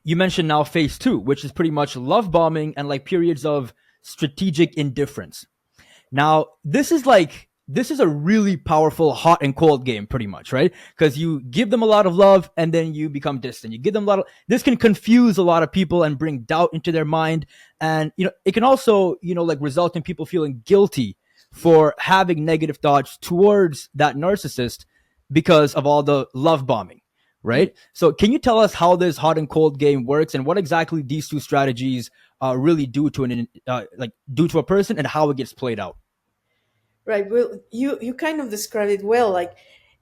you mentioned now phase two, which is pretty much love bombing and like periods of strategic indifference. Now, this is a really powerful hot and cold game, pretty much, right? Because you give them a lot of love and then you become distant. You give them a lot of this can confuse a lot of people and bring doubt into their mind. And it can also, like result in people feeling guilty for having negative thoughts towards that narcissist because of all the love bombing, right? So can you tell us how this hot and cold game works and what exactly these two strategies really do to do to a person and how it gets played out? Right. Well, you kind of described it well, like,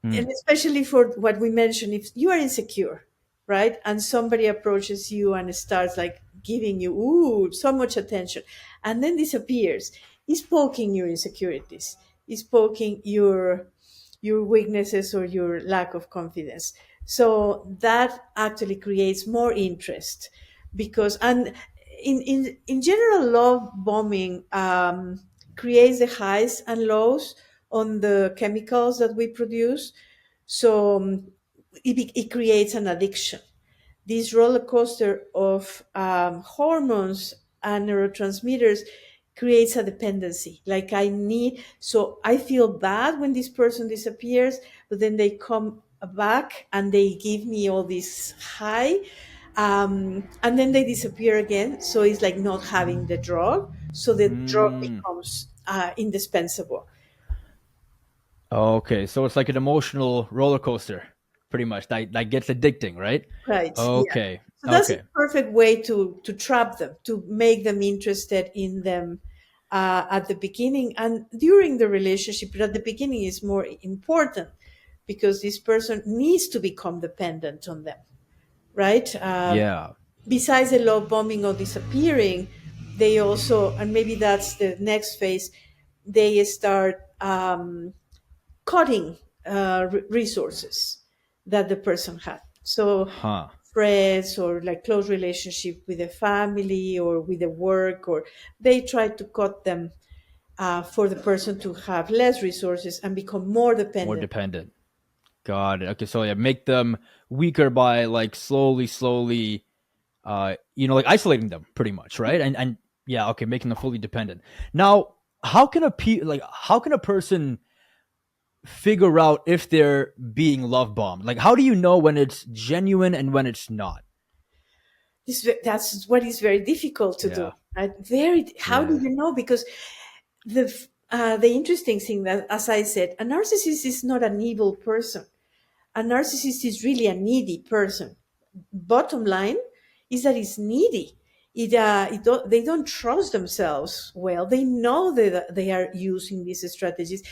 and Mm. especially for what we mentioned, if you are insecure, right, and somebody approaches you and starts like giving you so much attention, and then disappears, he's poking your insecurities, he's poking your weaknesses or your lack of confidence. So that actually creates more interest because, and in general, love bombing creates the highs and lows on the chemicals that we produce. So it creates an addiction. This roller coaster of hormones and neurotransmitters creates a dependency. Like I need, so I feel bad when this person disappears, but then they come back and they give me all this high, and then they disappear again. So it's like not having the drug. So the drug Mm. becomes indispensable. Okay, so it's like an emotional roller coaster, pretty much. That gets addicting, right? Right. Yeah. Okay. So that's a Okay. perfect way to trap them, to make them interested in them at the beginning and during the relationship. But at the beginning is more important because this person needs to become dependent on them, right? Yeah. Besides the love bombing or disappearing, they also, and maybe that's the next phase, they start cutting resources that the person had. So Huh. friends or like close relationship with the family or with the work, or they try to cut them for the person to have less resources and become more More dependent. dependent. Got it. Okay, so yeah, make them weaker by like slowly, like isolating them pretty much, right? And yeah, okay, making them fully dependent. Now, how can a person figure out if they're being love bombed? Like, how do you know when it's genuine and when it's not? That's what is very difficult to do. Yeah. Right? Very. How do Yeah. you know? Because the interesting thing that, as I said, a narcissist is not an evil person. A narcissist is really a needy person. Bottom line is that it's needy. They don't trust themselves well. They know that they are using these strategies,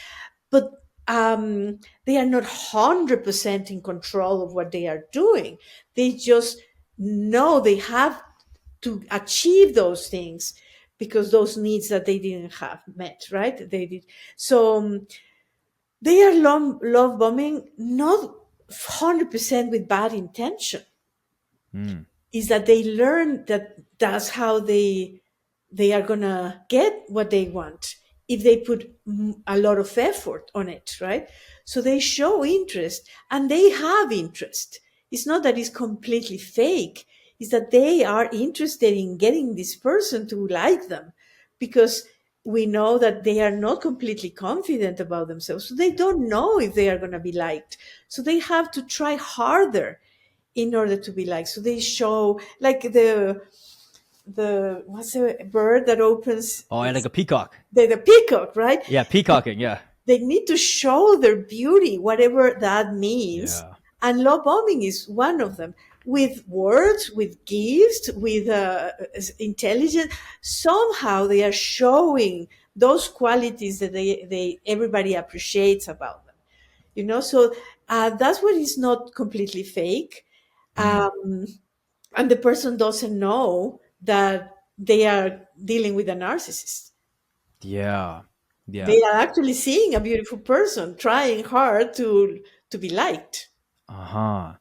but they are not 100% in control of what they are doing. They just know they have to achieve those things because those needs that they didn't have met, right? They did. So they are love bombing, not 100% with bad intention. Mm. Is that they learn that that's how they are gonna get what they want if they put a lot of effort on it, right? So they show interest and they have interest. It's not that it's completely fake. It's that they are interested in getting this person to like them because we know that they are not completely confident about themselves. So they don't know if they are going to be liked. So they have to try harder in order to be liked. So they show like the what's the bird that opens Oh, and like a peacock. the peacock, right? Yeah, peacocking. Yeah. They need to show their beauty, whatever that means. Yeah. And love bombing is one of them. With words, with gifts, with intelligence, somehow they are showing those qualities that they everybody appreciates about them. So that's what is not completely fake. Mm. Um, and the person doesn't know that they are dealing with a narcissist. Yeah. Yeah. They are actually seeing a beautiful person trying hard to be liked. Uh huh.